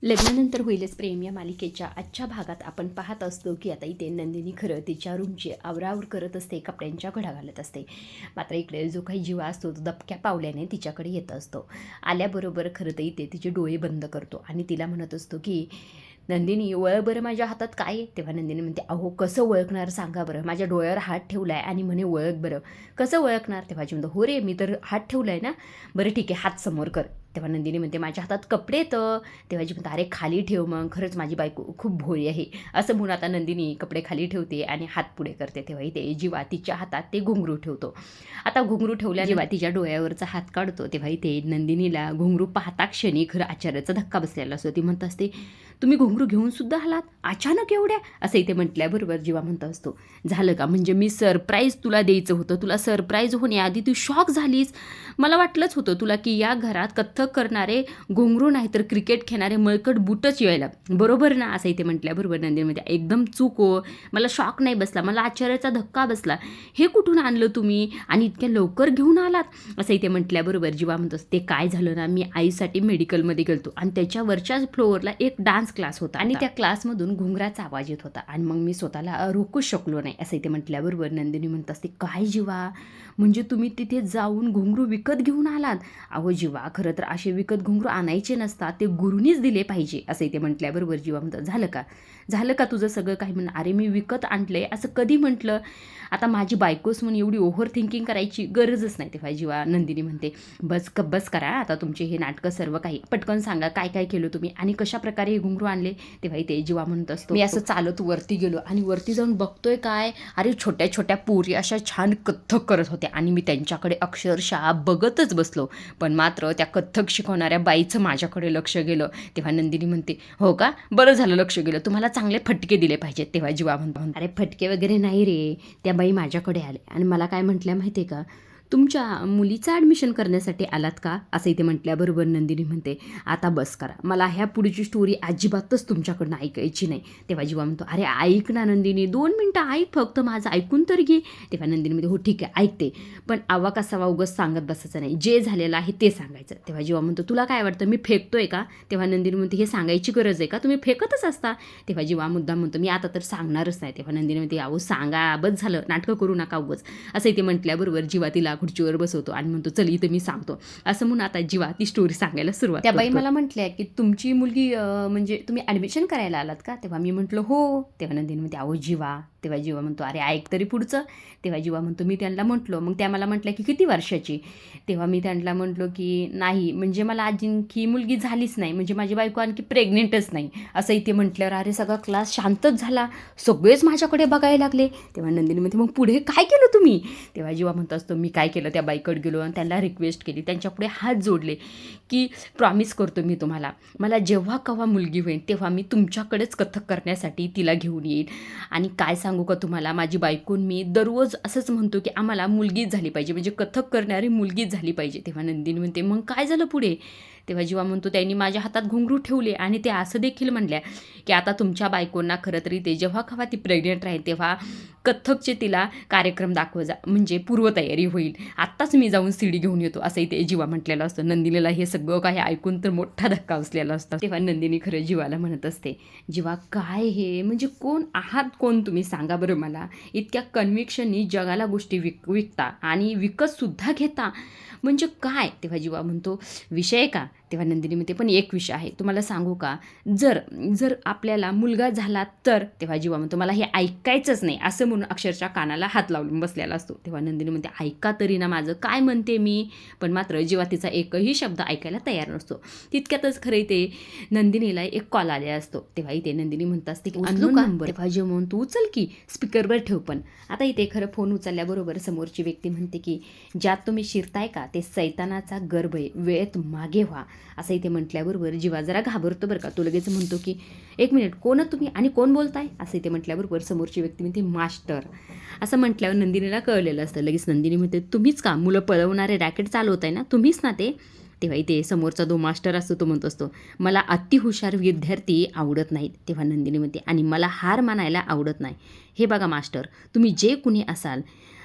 लग्नानंतर होईलच प्रेम या मालिकेच्या आजच्या भागात आपण पाहत असतो की आता इथे नंदिनी खरं तिच्या रूमची आवरावर करत असते, कपड्यांच्या घड्या घालत असते. मात्र इकडे जो काही जीवा असतो तो दबक्या पावल्याने तिच्याकडे येत असतो. आल्याबरोबर खरं तर इथे तिचे डोळे बंद करतो आणि तिला म्हणत असतो की नंदिनी ओळख बरं माझ्या हातात काय आहे. तेव्हा नंदिनी म्हणते अहो कसं ओळखणार सांगा बरं, माझ्या डोळ्यावर हात ठेवला आहे आणि म्हणे ओळख बरं, कसं ओळखणार. तेव्हा जी म्हणतो हो रे मी तर हात ठेवला आहे ना, बरं ठीक आहे हात समोर कर. तेव्हा नंदिनी म्हणते माझ्या हातात कपडे येतं. तेव्हा जी म्हणते अरे खाली ठेव मग, खरंच माझी बायको खूप भोळी आहे असं म्हणून आता नंदिनी कपडे खाली ठेवते आणि हात पुढे करते. तेव्हा इथे जीवा तिच्या हातात ते घुंगरू ठेवतो. आता घुंगरू ठेवल्या जेव्हा तिच्या डोळ्यावरचा हात काढतो तेव्हा इथे नंदिनीला घुंगरू पाहता क्षणी खरं आश्चर्याचा धक्का बसलेला असतो. ती म्हणत असते तुम्ही घुंगरू घेऊन सुद्धा आलात अचानक एवढ्या, असं इथे म्हटल्याबरोबर जीवा म्हणत असतो झालं का, म्हणजे मी सरप्राईज तुला द्यायचं होतं, तुला सरप्राईज होण्याआधी तू शॉक झालीस. मला वाटलंच होतं तुला की या घरात कथ्थक करणारे घुंगरू नाही तर क्रिकेट खेळणारे मळकट बूटच यायला, बरोबर ना. असं इथे म्हटल्याबरोबर नंदिनीमध्ये एकदम चूक हो, मला शॉक नाही बसला, मला आश्चर्याचा धक्का बसला, हे कुठून आणलं तुम्ही आणि इतक्या लवकर घेऊन आलात. असं इथे म्हटल्याबरोबर जीवा म्हणतो ते काय झालं ना, मी आईसाठी मेडिकलमध्ये गेलतो आणि त्याच्यावरच्याच फ्लोअरला एक डान्स क्लास होता आणि त्या क्लासमधून घुंगराचा आवाज येत होता आणि मग मी स्वतःला रोखूच शकलो नाही. असं इथे म्हटल्याबरोबर नंदिनी म्हणत असते काय जीवा, म्हणजे तुम्ही तिथे जाऊन घुंगरू विकत घेऊन आलात. अहो जीवा खरं तर असे विकत घुंगरू आणायचे नसतात, ते गुरुनीच दिले पाहिजे. असं इथे म्हटल्याबरोबर जीवा म्हणतात झालं का तुझं सगळं काही म्हणणं, अरे मी विकत आणलंय असं कधी म्हटलं, आता माझी बायकोच म्हणून एवढी ओव्हर थिंकिंग करायची गरजच नाही. तेव्हा जेव्हा नंदिनी म्हणते बस करा आता तुमचे हे नाटकं सर्व काही, पटकन सांगा काय काय केलं तुम्ही आणि कशा प्रकारे हे घुंगरू आणले. तेव्हा इथे जीवा म्हणत असतो मी असं चालत वरती गेलो आणि वरती जाऊन बघतोय काय, अरे छोट्या छोट्या पोरी अशा छान कथ्थक करत होत्या आणि मी त्यांच्याकडे अक्षरशः बघतच बसलो, पण मात्र त्या कथ्थक शिकवणाऱ्या बाईचं माझ्याकडे लक्ष गेलं. तेव्हा नंदिनी म्हणते हो का, बरं झालं लक्ष गेलं, तुम्हाला चांगले फटके दिले पाहिजेत. तेव्हा जीवा म्हणतो अरे फटके वगैरे नाही रे, त्या बाई माझ्याकडे आले आणि मला काय म्हटल्या माहिती आहे का, तुमच्या मुलीचं ॲडमिशन करण्यासाठी आलात का. असं इथे म्हटल्याबरोबर नंदिनी म्हणते आता बस करा, मला ह्या पुढची स्टोरी अजिबातच तुमच्याकडनं ऐकायची नाही. तेव्हा जीवा म्हणतो अरे ऐक ना नंदिनी, 2 मिनटं ऐक फक्त, माझं ऐकून तर घे. तेव्हा नंदिनी म्हणते हो ठीक आहे ऐकते, पण आवा कसावा उगाच सांगत बसायचं नाही, जे झालेलं आहे ते सांगायचं. तेव्हा जीवा म्हणतो तुला काय वाटतं मी फेकतोय का. तेव्हा नंदिनी म्हणते हे सांगायची गरज आहे का, तुम्ही फेकतच असता. तेव्हा जीवा मुद्दाम म्हणतो मी आता तर सांगणारच नाही. तेव्हा नंदिनी म्हणते अहो सांगा, बस झालं नाटकं करू नका उगाच. असं इथे म्हटल्याबरोबर जीवा तिला खुर्चीवर बसवतो आणि म्हणतो चल इथं मी सांगतो. असं म्हणून आता जीवा ती स्टोरी सांगायला सुरुवात. त्या बाई मला म्हटल्या की तुमची मुलगी म्हणजे तुम्ही ॲडमिशन करायला आलात का. तेव्हा मी म्हटलं हो. तेव्हा नंदिनी म्हणते अहो जीवा. तेव्हा जीवा म्हणतो अरे ऐक तरी पुढचं. तेव्हा जीवा म्हणतो मी त्यांना म्हटलो, मग त्या मला म्हटल्या की किती वर्षाची. तेव्हा मी त्यांना म्हटलो की नाही म्हणजे मला आणखी मुलगी झालीच नाही, म्हणजे माझी बायको आणखी प्रेग्नेंटच नाही. असं इथे म्हटल्यावर अरे सगळा क्लास शांतच झाला, सगळेच माझ्याकडे बघायला लागले. तेव्हा नंदिनी म्हणते मग पुढे काय केलं तुम्ही. तेव्हा जीवा म्हणत असतो मी काय केलं, त्या बाईकडे गेलो आणि त्यांना रिक्वेस्ट केली, त्यांच्यापुढे हात जोडले की प्रॉमिस करतो मी तुम्हाला, मला जेव्हा केव्हा मुलगी होईल तेव्हा मी तुमच्याकडेच कथक करण्यासाठी तिला घेऊन येईल. आणि काय सांगू का तुम्हाला, माझी बायकोन मी दररोज असंच म्हणतो की आम्हाला मुलगीच झाली पाहिजे, म्हणजे कथक करणारी मुलगीच झाली पाहिजे. तेव्हा नंदिनी म्हणते मग काय झालं पुढे. तेव्हा जीवा म्हणतो त्यांनी माझ्या हातात घुंगरू ठेवले आणि ते असं देखील म्हणल्या की आता तुमच्या बायकोंना खरं तरी ते जेव्हा केव्हा ती प्रेग्नेंट राहील तेव्हा कथ्थकचे तिला कार्यक्रम दाखव जा, म्हणजे पूर्वतयारी होईल, आत्ताच मी जाऊन सीडी घेऊन येतो. असं इथे जीवा म्हटलेलं असतं. नंदिनीला हे सगळं काही ऐकून तर मोठा धक्का बसलेला असतो. तेव्हा नंदिनी खरं जीवाला म्हणत असते जीवा काय हे, म्हणजे कोण आहात कोण तुम्ही सांगा बरं मला, इतक्या कन्व्हिक्शननी जगाला गोष्टी विकता आणि विकतसुद्धा घेता, म्हणजे काय. तेव्हा जीवा म्हणतो विषय का. तेव्हा नंदिनी म्हणते पण एक विषय आहे तुम्हाला सांगू का, जर आपल्याला मुलगा झाला तर. तेव्हा जीवा म्हणतो मला हे ऐकायचंच नाही, असं म्हणून अक्षरशः कानाला हात लावून बसलेला असतो. तेव्हा नंदिनी म्हणते ऐका तरी ना माझं काय म्हणते मी, पण मात्र जीवा तिचा एकही शब्द ऐकायला तयार नसतो. तितक्यातच खरं इथे नंदिनीला एक कॉल आलेला असतो. तेव्हा इथे नंदिनी म्हणत असते की उचलू का. तेव्हा जीवा म्हणून तू उचल की, स्पीकरवर ठेव. पण आता इथे खरं फोन उचलल्याबरोबर समोरची व्यक्ती म्हणते की ज्यात तुम्ही शिरताय का ते सैतानाचा गर्भ आहे, वेळेत मागे व्हा. असं इथे म्हटल्याबरोबर जीवा जरा घाबरतो बरं का. तो लगेच म्हणतो की 1 मिनिट कोण तुम्ही आणि कोण बोलताय. असं इथे म्हटल्याबरोबर समोरची व्यक्ती म्हणते मास्टर. असं म्हटल्यावर नंदिनीला कळलेलं असतं. लगेच नंदिनी म्हणते तुम्हीच का, मुलं पळवणारे रॅकेट चालवत आहे ना तुम्हीच ना ते. तेव्हा इथे समोरचा जो मास्टर असतो तो म्हणत असतो मला अतिहुशार विद्यार्थी आवडत नाहीत. तेव्हा नंदिनी म्हणते आणि मला हार मानायला आवडत नाही. हे बघा मास्टर, तुम्ही जे कुणी असाल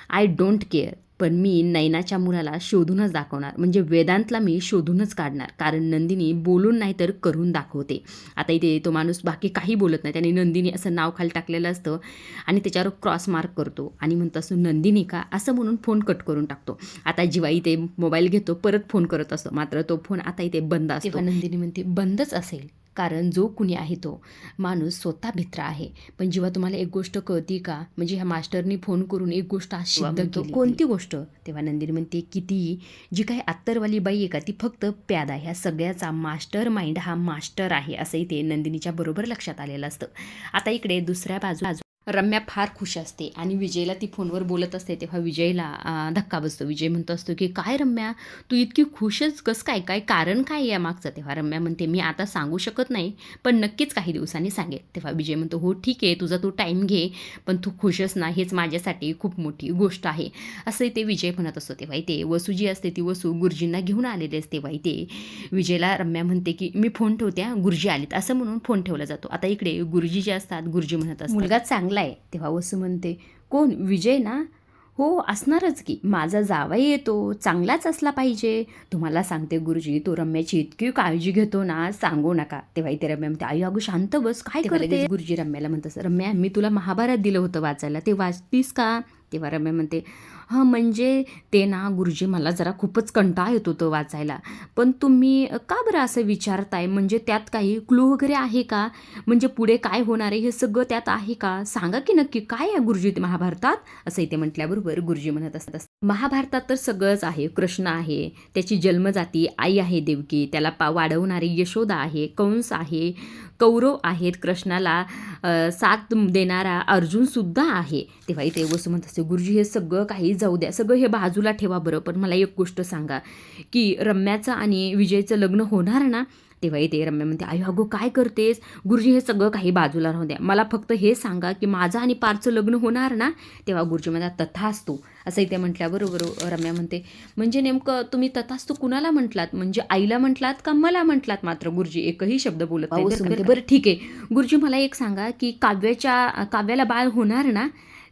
आय डोंट केअर, पण मी नयनाच्या मुलाला शोधूनच दाखवणार, म्हणजे वेदांतला मी शोधूनच काढणार, कारण नंदिनी बोलून नाही तर करून दाखवते. आता इथे तो माणूस बाकी काही बोलत नाही, त्याने नंदिनी असं नाव खाली टाकलेलं असतं आणि त्याच्यावर क्रॉस मार्क करतो आणि म्हणतो असं नंदिनी का असं म्हणून फोन कट करून टाकतो. आता जीवा इथे मोबाईल घेतो, परत फोन करत असतो, मात्र तो फोन आता इथे बंद असतो. तेव्हा नंदिनी म्हणते बंदच असेल, कारण जो कुणी आहे तो माणूस स्वतः भित्रा आहे. पण जेव्हा तुम्हाला एक गोष्ट कळती का, म्हणजे ह्या मास्टरनी फोन करून एक गोष्ट आज सिद्ध केली. कोणती गोष्ट? तेव्हा नंदिनी म्हणते की ती जी काही अत्तरवाली बाई आहे का ती फक्त प्यादा, ह्या सगळ्याचा मास्टर माइंड हा मास्टर आहे, असंही ते नंदिनीच्या बरोबर लक्षात आलेलं असतं. आता इकडे दुसऱ्या बाजूला रम्या फार खुश असते आणि विजयला ती फोनवर बोलत असते. तेव्हा विजयला धक्का बसतो. विजय म्हणतो असतो की काय रम्या, तू इतकी खुशच कसं काय, काय कारण काय या मागचं? तेव्हा रम्या म्हणते मी आता सांगू शकत नाही, पण नक्कीच काही दिवसांनी सांगेल. तेव्हा विजय म्हणतो हो ठीक आहे, तुझा तू टाईम घे, पण तू खुशच ना, हेच माझ्यासाठी खूप मोठी गोष्ट आहे, असं ते विजय म्हणत असतो. तेव्हा इथे वसू जी असते ती वसू गुरुजींना घेऊन आलेली असते. तेव्हा इथे विजयला रम्या म्हणते की मी फोन ठेवत्या, गुरुजी आलेत, असं म्हणून फोन ठेवला जातो. आता इकडे गुरुजी जे असतात, गुरुजी म्हणत असतात मुलगा चांगला आहे. तेव्हा वसू म्हणते कोण, विजय ना? हो असणारच की, माझा जावई येतो, चांगलाच असला पाहिजे. तुम्हाला सांगते गुरुजी, तो रम्याची इतकी काळजी घेतो ना, सांगू नका. तेव्हा इथे रम्या म्हणते आई अगं शांत बस, काय करते? गुरुजी रम्याला म्हणतात रम्या मी तुला महाभारत दिलं होतं वाचायला, ते वाचतीस का? तेव्हा रम्या म्हणते हां म्हणजे ते ना गुरुजी मला जरा खूपच कंटाळा येत होतं वाचायला, पण तुम्ही का बरं असं विचारताय, म्हणजे त्यात काही क्लू वगैरे आहे का, म्हणजे पुढे काय होणार आहे हे सगळं त्यात आहे का, सांगा की नक्की काय आहे गुरुजी ते महाभारतात? असं इथे म्हटल्याबरोबर गुरुजी म्हणत असतात महाभारतात तर सगळंच आहे. कृष्ण आहे, त्याची जन्मजाती आई आहे देवकी, त्याला वाढवणारी यशोदा आहे, कंस आहे, कौरव आहेत, कृष्णाला साथ देणारा अर्जुनसुद्धा आहे. तेव्हा इथे वसू म्हणत असते गुरुजी हे सगळं काही जाऊ द्या, सगळं हे बाजूला ठेवा बरं, पण मला एक गोष्ट सांगा की रम्याचं आणि विजयचं लग्न होणार ना? तेव्हा इथे रम्या म्हणते आई अगो काय करतेस गुरुजी, हे सगळं काही बाजूला राहू द्या, मला फक्त हे सांगा की माझं आणि पारचं लग्न होणार ना? तेव्हा गुरुजी म्हणतात तथास्तु, असं इथे म्हटल्याबरोबर रम्या म्हणते म्हणजे नेमकं तुम्ही तथास्तु कुणाला म्हटलात, म्हणजे आईला म्हटलात का मला म्हटलात? मात्र गुरुजी एकही शब्द बोलत नाही. बरं ठीक आहे गुरुजी, मला एक सांगा की काव्याला बाळ होणार ना?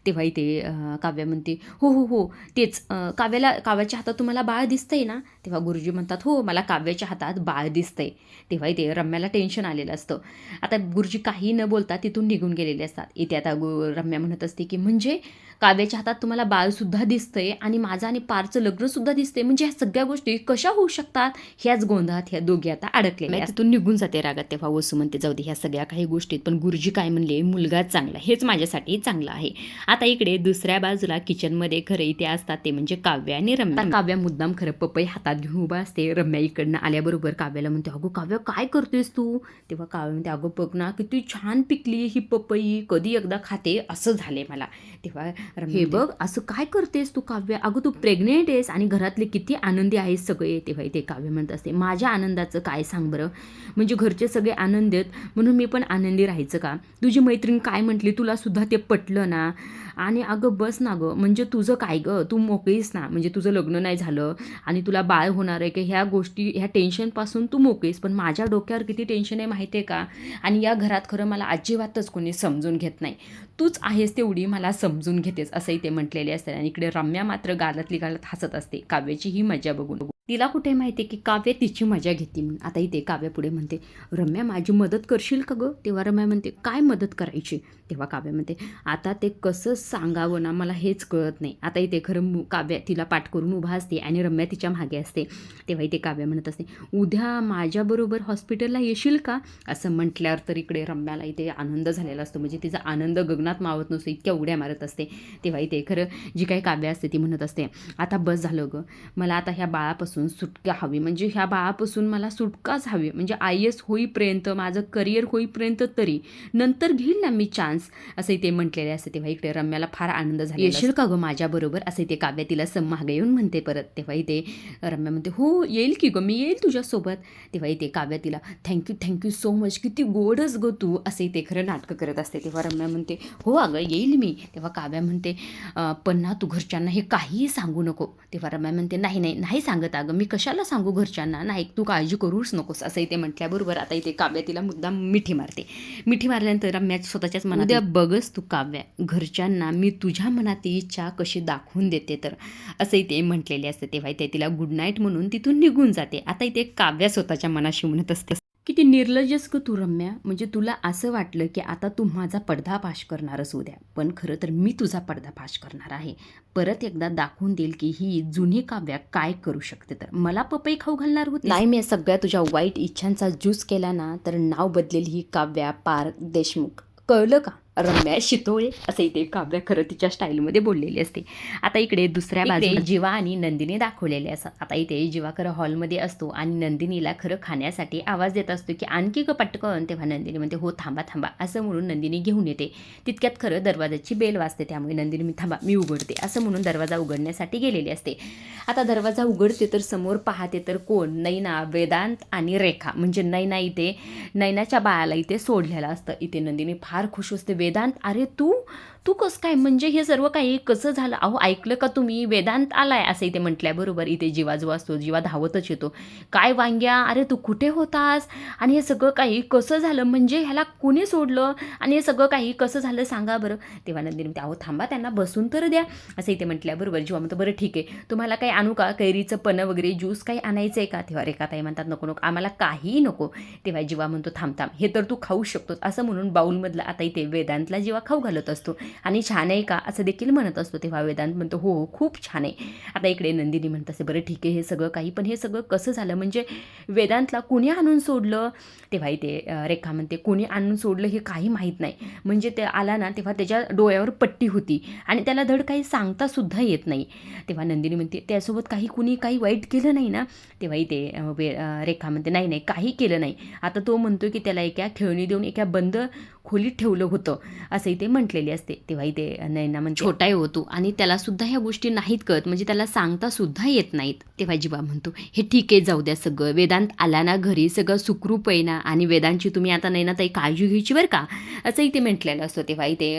तेव्हा इथे काव्या म्हणते हो हो हो तेच, काव्याच्या हातात तुम्हाला बाळ दिसतंय ना? तेव्हा गुरुजी म्हणतात हो मला काव्याच्या हातात बाळ दिसतंय. तेव्हा इथे रम्याला टेन्शन आलेलं असतं. आता गुरुजी काही न बोलता तिथून निघून गेलेले असतात. इथे आता रम्या म्हणत असते की म्हणजे काव्याच्या हातात तुम्हाला बाळसुद्धा दिसतंय आणि माझं आणि पारचं लग्नसुद्धा दिसतंय, म्हणजे ह्या सगळ्या गोष्टी कशा होऊ शकतात? ह्याच गोंधळात ह्या दोघी आता अडकलेल्या. तिथून निघून जाते रागात. तेव्हा वसू म्हणते जाऊ दे ह्या सगळ्या काही गोष्टीत, पण गुरुजी काय म्हणले, मुलगा चांगला, हेच माझ्यासाठी चांगलं आहे. आता इकडे दुसऱ्या बाजूला किचनमध्ये खरं इथे असतात ते म्हणजे काव्या आणि रम्या. काव्या मुद्दाम खरं पपई हातात घेऊन उभा असते. रम्या इकडनं आल्याबरोबर काव्याला म्हणते अगो काव्या काय करतेस तू? तेव्हा काव्या म्हणते अगो बघ ना किती छान पिकली ही पपई, कधी एकदा खाते असं झाले मला. तेव्हा हे बघ असं काय करतेस तू काव्या, अगं तू प्रेग्नेंट आहेस आणि घरातले किती आनंदी आहेत सगळे. तेव्हा इथे काव्य म्हणत असते माझ्या आनंदाचं काय सांग बरं, म्हणजे घरचे सगळे आनंदी आहेत म्हणून मी पण आनंदी राहायचं का? तुझी मैत्रीण काय म्हटली तुला सुद्धा ते पटलं ना? आणि अगं बस ना गं, म्हणजे तुझं काय गं, तू मोकळीस ना, म्हणजे तुझं लग्न नाही झालं आणि तुला बाळ होणार आहे की ह्या गोष्टी, ह्या टेन्शनपासून तू मोकळीस, पण माझ्या डोक्यावर किती टेन्शन आहे माहिती आहे का? आणि या घरात खरं मला अजिबातच कोणी समजून घेत नाही, तूच आहेस तेवढी मला समजून घेतेस, असंही ते म्हटलेले असते. आणि इकडे रम्या मात्र गालातली गालात हसत असते काव्याची ही मजा बघून. तिला कुठे माहिती आहे की काव्य तिची मजा घेते म्हणून. आता इथे काव्या पुढे म्हणते रम्या माझी मदत करशील का गं? तेव्हा रम्या म्हणते काय मदत करायची? तेव्हा काव्य म्हणते आता ते कसं सांगावं ना मला हेच कळत नाही. आता इथे खरं काव्या तिला पाठ करून उभा असते आणि रम्या तिच्या मागे असते. तेव्हा इथे काव्य म्हणत असते उद्या माझ्याबरोबर हॉस्पिटलला येशील का? असं म्हटल्यावर तर इकडे रम्याला इथे आनंद झालेला असतो, म्हणजे तिचा आनंद गगनात मावत नसतो, इतक्या उड्या मारत असते. तेव्हा इथे खरं जी काही काव्य असते ती म्हणत असते आता बस झालं गं, मला आता ह्या बाळापासून सुटका हवी, म्हणजे ह्या बाळापासून मला सुटकाच हवी, म्हणजे IAS होईपर्यंत, माझं करिअर होईपर्यंत, तरी नंतर घेईल ना मी चान्स, असं ते म्हटलेले असते. तेव्हा इकडे रम्याला फार आनंद झाला. येशील का गं माझ्याबरोबर? असे ते काव्य तिला मागे येऊन म्हणते परत. तेव्हा इथे रम्या म्हणते हो येईल की गं, मी येईल तुझ्यासोबत. तेव्हा इथे काव्य तिला थँक्यू सो मच, किती गोडच गं तू, असे ते खरं नाटकं करत असते. तेव्हा रम्या म्हणते हो अगं येईल मी. तेव्हा काव्या म्हणते पण ना तू घरच्यांना हे काहीही सांगू नको. तेव्हा रम्या म्हणते नाही सांगत अगं मी कशाला सांगू घरच्यांना, नाही तू काळजी करूच नकोस असं इथे म्हटल्याबरोबर आता इथे काव्या तिला मुद्दाम मिठी मारते. मिठी मारल्यानंतर रम्या स्वतःच्याच मनात, उद्या बघच तू काव्या, घरच्यांना मी तुझ्या मनातली इच्छा कशी दाखवून देते तर, असं इथे म्हटलेले असते. तेव्हा इथे तिला गुड नाईट म्हणून तिथून निघून जाते. आता इथे काव्या स्वतःच्या मनाशी म्हणत असते, किती निर्लज्जस का तू रम्या, म्हणजे तुला असं वाटलं की आता तू माझा पडदाफाश करणारच उद्या, पण खरं तर मी तुझा पडदाफाश करणार आहे. परत एकदा दाखवून देईल की ही जुनी काव्या काय करू शकते. तर मला पपई खाऊ घालणार होती नाही, मी सगळ्या तुझ्या वाईट इच्छांचा ज्यूस केला ना तर नाव बदलेल ही काव्या पार्थ देशमुख, कळलं का. रम्या शितोळे असं इथे काव्या खरं तिच्या स्टाईलमध्ये बोललेली असते. आता इकडे दुसऱ्या बाजूला जीवा आणि नंदिनी दाखवलेले असतात. आता इथे जीवा खरं हॉलमध्ये असतो आणि नंदिनीला खरं खाण्यासाठी आवाज देत असतो की आणखी ग पटकन. तेव्हा नंदिनी म्हणते हो थांबा थांबा असं म्हणून नंदिनी घेऊन येते. तितक्यात खरं दरवाजाची बेल वाजते, त्यामुळे नंदिनी मी थांबा मी उघडते असं म्हणून दरवाजा उघडण्यासाठी गेलेली असते. आता दरवाजा उघडते तर समोर पाहते तर कोण, नैना, वेदांत आणि रेखा, म्हणजे नैना इथे नैनाच्या बाळाला इथे सोडलेलं असतं. इथे नंदिनी फार खुश असते. वेदांत, अरे तू कसं काय, म्हणजे हे सर्व काही कसं झालं, अहो ऐकलं का तुम्ही, वेदांत आलाय असं इथे म्हटल्याबरोबर इथे जीवा जो असतो जीवा धावतच येतो. काय वांग्या, अरे तू कुठे होतास आणि हे सगळं काही कसं झालं, म्हणजे ह्याला कुणी सोडलं आणि हे सगळं काही कसं झालं सांगा बरं. तेव्हा नंदिनी म्हणते अहो थांबा त्यांना बसून तर द्या असं इथे म्हटल्याबरोबर जीवा म्हणतो बरं ठीक आहे, तुम्हाला काही आणू का, कैरीचं पन्ह वगैरे ज्यूस काही आणायचं आहे का. तेव्हा रेखाताई म्हणतात नको नको आम्हाला काहीही नको. तेव्हा जीवा म्हणतो थांब हे तर तू खाऊ शकतोस असं म्हणून बाऊलमधलं आता इथे वेदांतला जीवा खाऊ घालत असतो आणि छान आहे का असं देखील म्हणत असतो. तेव्हा वेदांत म्हणतो हो खूप छान आहे. आता इकडे नंदिनी म्हणत असते बरं ठीक आहे हे सगळं काही, पण हे सगळं कसं झालं, म्हणजे वेदांतला कुणी आणून सोडलं. तेव्हा इथे रेखा म्हणते कुणी आणून सोडलं हे काही माहीत नाही, म्हणजे ते आला ना तेव्हा त्याच्या डोळ्यावर पट्टी होती आणि त्याला धड काही सांगता सुद्धा येत नाही. तेव्हा नंदिनी म्हणते त्यासोबत कुणी काही वाईट केलं नाही ना. तेव्हा इथे रेखा म्हणते नाही नाही काही केलं नाही. आता तो म्हणतो की त्याला एका खेळणी देऊन एका बंद खोलीत ठेवलं होतं असं इथे म्हटलेली असते. तेव्हा इथे नैना म्हणजे छोटा होतो आणि त्याला सुद्धा ह्या गोष्टी नाहीत कळत, म्हणजे त्याला सांगता सुद्धा येत नाहीत. तेव्हा जीवा म्हणतो हे ठीक आहे जाऊ द्या, सगळं वेदांत आला ना घरी सगळं सुखरूप आहे ना, आणि वेदांची तुम्ही आता नैना ताई काळजी घ्यायची बरं का असं इथे म्हटलेलं असतं. तेव्हा इथे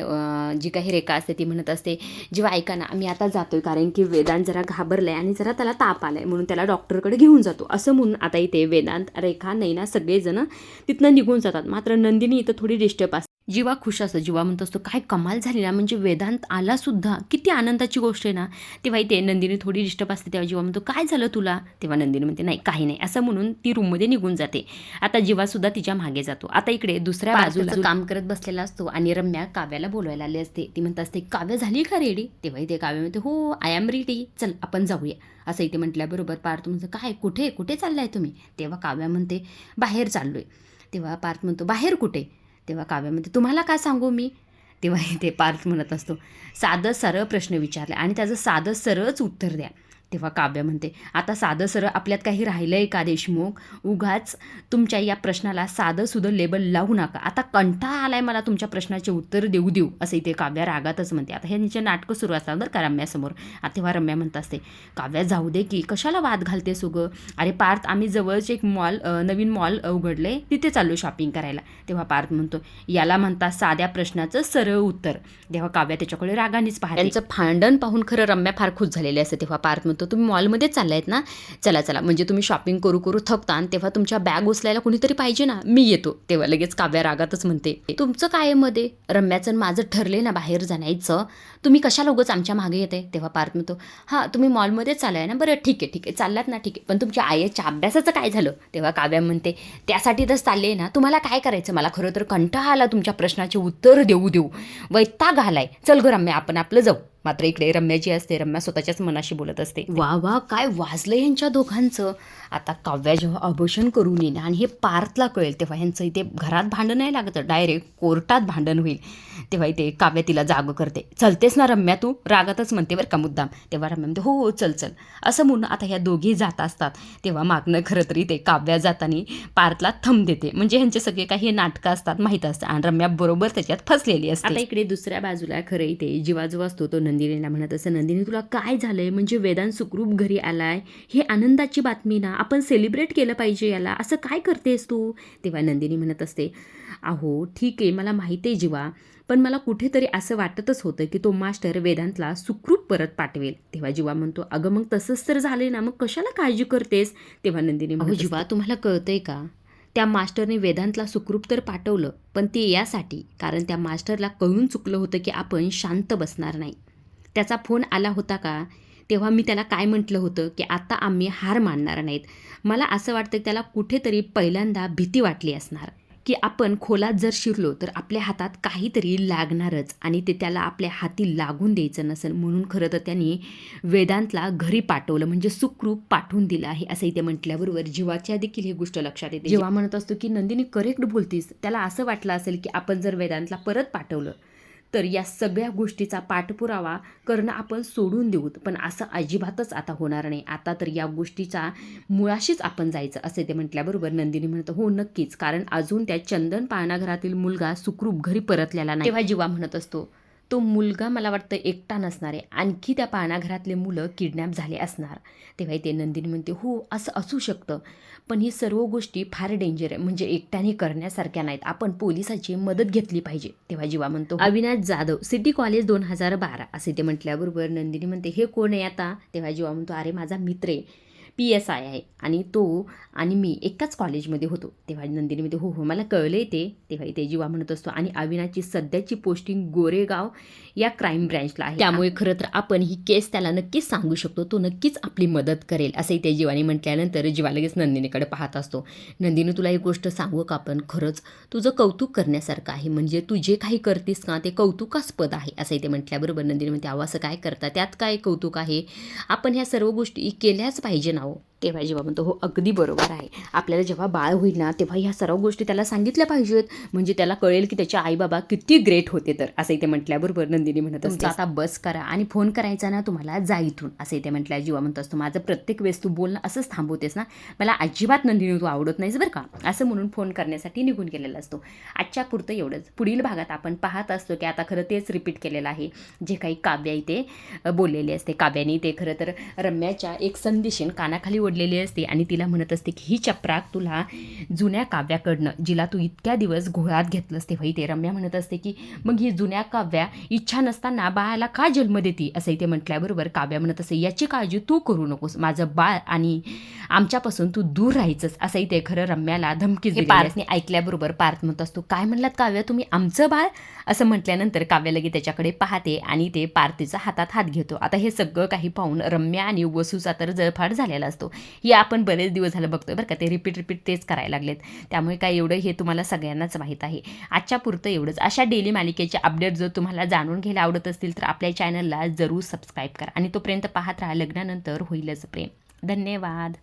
जी काही रेखा असते ती म्हणत असते जेव्हा ऐका ना आम्ही आता जातोय, कारण की वेदांत जरा घाबरलाय आणि जरा त्याला ताप आलाय म्हणून त्याला डॉक्टरकडे घेऊन जातो असं म्हणून आता इथे वेदांत रेखा नैना सगळेजण तिथनं निघून जातात. मात्र नंदिनी इथं थोडी डिस्टर्ब असते. जीवा खुश असतो. जीवा म्हणत असतो काय कमाल झाली ना, म्हणजे वेदांत आला सुद्धा, किती आनंदाची गोष्ट आहे ना. तेव्हा इथे नंदिनी थोडी डिस्टर्ब असते. तेव्हा जीवा म्हणतो काय झालं तुला. तेव्हा नंदिनी म्हणते नाही काही नाही असं म्हणून ती रूममध्ये निघून जाते. आता जीवा सुद्धा तिच्या मागे जातो. आता इकडे दुसऱ्या बाजूला काम करत बसलेला असतो आणि रम्या काव्याला बोलवायला आली असते. ती म्हणत असते काव्य झाली का रेडी. तेव्हा इथे काव्य म्हणते हो आय एम रेडी, चल आपण जाऊया असं इथे म्हटल्याबरोबर पार्थ म्हणतो काय कुठे चाललाय तुम्ही. तेव्हा काव्या म्हणते बाहेर चाललोय. तेव्हा पार्थ म्हणतो बाहेर कुठे. तेव्हा काव्या म्हणते तुम्हाला काय सांगू मी. तेव्हा इथे पार्थ म्हणत असतो साधं सरळ प्रश्न विचारले आणि त्याचं साधं सरळच उत्तर द्या. तेव्हा काव्य म्हणते आता साधं सरळ आपल्यात काही राहिलं आहे का देशमुख, उगाच तुमच्या या प्रश्नाला साधं सुधं लेबल लावू नका, आता कंटाळा आलाय मला तुमच्या प्रश्नाचे उत्तर देऊ असं इथे काव्या रागातच म्हणते. आता हे निचे नाटकं सुरू असतात बरं का रम्यासमोर. आता तेव्हा रम्या म्हणत असते काव्या जाऊ दे की कशाला वाद घालते सुगं, अरे पार्थ आम्ही जवळच एक नवीन मॉल उघडले तिथे चाललो शॉपिंग करायला. तेव्हा पार्थ म्हणतो याला म्हणतात साध्या प्रश्नाचं सरळ उत्तर. तेव्हा काव्या त्याच्याकडे रागानेच पाहते. त्यांचं भांडण पाहून खरं रम्या फार खुश झालेली असते. तेव्हा पार्थ म्हणतो तुम्ही मॉलमध्ये चाललायत ना, चला म्हणजे तुम्ही शॉपिंग करू थकता आणि तेव्हा तुमच्या बॅग उचलायला कुणीतरी पाहिजे ना, मी येतो. तेव्हा लगेच काव्या रागातच म्हणते तुमचं काय मध्ये, रम्याचं माझं ठरले ना बाहेर जाण्याचं, तुम्ही कशाला उगाच आमच्या मागे येते. तेव्हा पार्थ म्हणतो हां तुम्ही मॉलमध्येच चाललाय ना, बरं ठीक आहे चाललात ना ठीक आहे, पण तुमच्या आईच्या अभ्यासाचं काय झालं. तेव्हा काव्या म्हणते त्यासाठी तर चालले ना, तुम्हाला काय करायचं, मला खरं तर कंटाळा आला तुमच्या प्रश्नाचे उत्तर देऊ वैताग आलाय, चल ग रम्या आपण आपलं जाऊ. मात्र इकडे रम्या जी असते रम्या स्वतःच्याच मनाशी बोलत असते वा काय वाजलं यांच्या दोघांचं. आता काव्या जेव्हा अबोशन करून येईल आणि हे पार्थला कळेल तेव्हा ह्यांचं इथे घरात भांडण नाही लागत, डायरेक्ट कोर्टात भांडण होईल. तेव्हा इथे काव्या तिला जाग करते, चलतेस ना रम्या तू, रागातच म्हणते बरं का मुद्दाम. तेव्हा रम्या म्हणते हो चल असं म्हणून आता ह्या दोघी जात असतात. तेव्हा मागणं खरं तरी ते काव्या जातानी पार्थला थंब देते, म्हणजे ह्यांचे सगळे काही नाटकं असतात माहीत असतात आणि रम्या बरोबर त्याच्यात फसलेली असते. आता इकडे दुसऱ्या बाजूला खरं इथे जीवा जो असतो तो नंदिनीला म्हणत असं, नंदिनी तुला काय झालंय, म्हणजे वेदांत सुखरूप घरी आलाय, हे आनंदाची बातमी ना, आपण सेलिब्रेट केलं पाहिजे याला, असं काय करतेस तू. तेव्हा नंदिनी म्हणत असते, अहो ठीक आहे, मला माहिती आहे जीवा, पण मला कुठेतरी असं वाटतच होतं की तो मास्टर वेदांतला सुखरूप परत पाठवेल. तेव्हा जीवा म्हणतो, अगं मग तसंच तर झाले ना, मग कशाला काळजी करतेस. तेव्हा नंदिनी म्हणत असते, जीवा तुम्हाला कळतंय का, त्या मास्टरने वेदांतला सुखरूप तर पाठवलं, पण ते यासाठी कारण त्या मास्टरला कळून चुकलं होतं की आपण शांत बसणार नाही. त्याचा फोन आला होता का, तेव्हा मी त्याला काय म्हटलं होतं की आता आम्ही हार मानणार नाहीत. मला असं वाटतं की त्याला कुठेतरी पहिल्यांदा भीती वाटली असणार की आपण खोलात जर शिरलो तर आपल्या हातात काहीतरी लागणारच आणि ते त्याला आपल्या हाती लागून द्यायचं नसेल, म्हणून खरं तर त्यांनी वेदांतला घरी पाठवलं, म्हणजे सुखरूप पाठवून दिलं आहे असंही ते म्हटल्याबरोबर जीवाच्या देखील ही गोष्ट लक्षात येते. जेव्हा म्हणत असतो की नंदिनी करेक्ट बोलतीस, त्याला असं वाटलं असेल की आपण जर वेदांतला परत पाठवलं तर या सगळ्या गोष्टीचा पाठपुरावा करणं आपण सोडून देऊ, पण असं अजिबातच आता होणार नाही. आता तर या गोष्टीचा मुळाशीच आपण जायचं असे ते म्हटल्याबरोबर नंदिनी म्हणतं, हो नक्कीच, कारण अजून त्या चंदन पाळणाघरातील मुलगा सुखरूप घरी परतलेला नाही. तेव्हा जीवा म्हणत असतो, तो मुलगा मला वाटतं एकटा नसणार आहे, आणखी त्या पाळणाघरातले मुलं किडनॅप झाले असणार. तेव्हा ते नंदिनी म्हणते, हो असं असू शकतं, पण ही सर्व गोष्टी फार डेंजर आहे, म्हणजे एकट्याने करण्यासारख्या नाहीत, आपण पोलिसांची मदत घेतली पाहिजे. तेव्हा जीवा म्हणतो, अविनाश जाधव, सिटी कॉलेज 2012 असे ते म्हटल्याबरोबर नंदिनी म्हणते, हे कोण आहे आता. तेव्हा जीवा म्हणतो, अरे माझा मित्र आहे, PSI आहे आणि तो आणि मी एकाच कॉलेजमध्ये होतो. तेव्हा नंदिनी म्हणते, हो हो मला कळलं ते. तेव्हा ते जीवा म्हणत असतो, आणि अविनाशची सध्याची पोस्टिंग गोरेगाव या क्राईम ब्रँचला आहे, त्यामुळे खरं तर आपण ही केस त्याला नक्कीच सांगू शकतो, तो नक्कीच आपली मदत करेल असंही ते जीवाने म्हटल्यानंतर जीवा लगेच नंदिनीकडे पाहत असतो. नंदिनी तुला एक गोष्ट सांगू का, आपण खरंच तुझं कौतुक करण्यासारखं आहे, म्हणजे तू जे काही करतेस ना ते कौतुकास्पद आहे असंही ते म्हटल्याबरोबर नंदिनी म्हणते, अहो असं काय करता, त्यात काय कौतुक आहे, आपण ह्या सर्व गोष्टी केल्याच पाहिजे ना हो. तेव्हा जेव्हा म्हणतो, हो अगदी बरोबर आहे, आपल्याला जेव्हा बाळ होईल ना तेव्हा ह्या सर्व गोष्टी त्याला सांगितल्या पाहिजेत, म्हणजे त्याला कळेल की त्याचे आईबाबा किती ग्रेट होते. तर असंही ते म्हटल्याबरोबर नंदिनी म्हणत असते, आता बस करा आणि फोन करायचा ना तुम्हाला, जा इथून असंही ते म्हटल्या. जीवा म्हणत असतो, माझं प्रत्येक वेळेस तू बोलणं असंच थांबवतेस ना, मला अजिबात नंदिनी तू आवडत नाहीस बरं का, असं म्हणून फोन करण्यासाठी निघून गेलेला असतो. आजच्या पुरतं एवढंच. पुढील भागात आपण पाहत असतो की आता खरं तेच रिपीट केलेलं आहे, जे काही काव्या इथे बोललेले असते. काव्याने ते खरं तर रम्याच्या एक संदेशीन कानाखाली ओढलेली असते आणि तिला म्हणत असते की ही चपराक तुला जुन्या काव्याकडनं, जिला तू इतक्या दिवस घोळात घेतलंस. तेव्हाही ते रम्या म्हणत असते की मग ही जुन्या काव्या इच्छा नसताना बाळाला का जन्म देते असंही ते म्हटल्याबरोबर काव्या म्हणत असते, याची काळजी तू करू नकोस, माझं बाळ आणि आमच्यापासून तू दूर राहायचंच असंही ते खरं रम्याला धमकी दिली. पार्थने ऐकल्याबरोबर पार्थ म्हणत असतो, काय म्हणलात काव्या तुम्ही, आमचं बाळ. असं म्हटल्यानंतर काव्या लगे त्याच्याकडे पाहते आणि ते पार्थीचा हातात हात घेतो. आता हे सगळं काही पाहून रम्या आणि वसूचा तर जळफाट झालेला असतो. हे आपण बरेच दिवस झालं बघतोय बरं का, ते रिपीट तेच करायला लागलेत, त्यामुळे काय एवढं हे तुम्हाला सगळ्यांनाच माहीत आहे. आजच्या पुरतं एवढंच. अशा डेली मालिकेचे अपडेट जर तुम्हाला जाणून घ्यायला आवडत असतील तर आपल्या चॅनलला जरूर सबस्क्राईब करा आणि तोपर्यंत पाहत राहा लग्नानंतर होईलच प्रेम. धन्यवाद.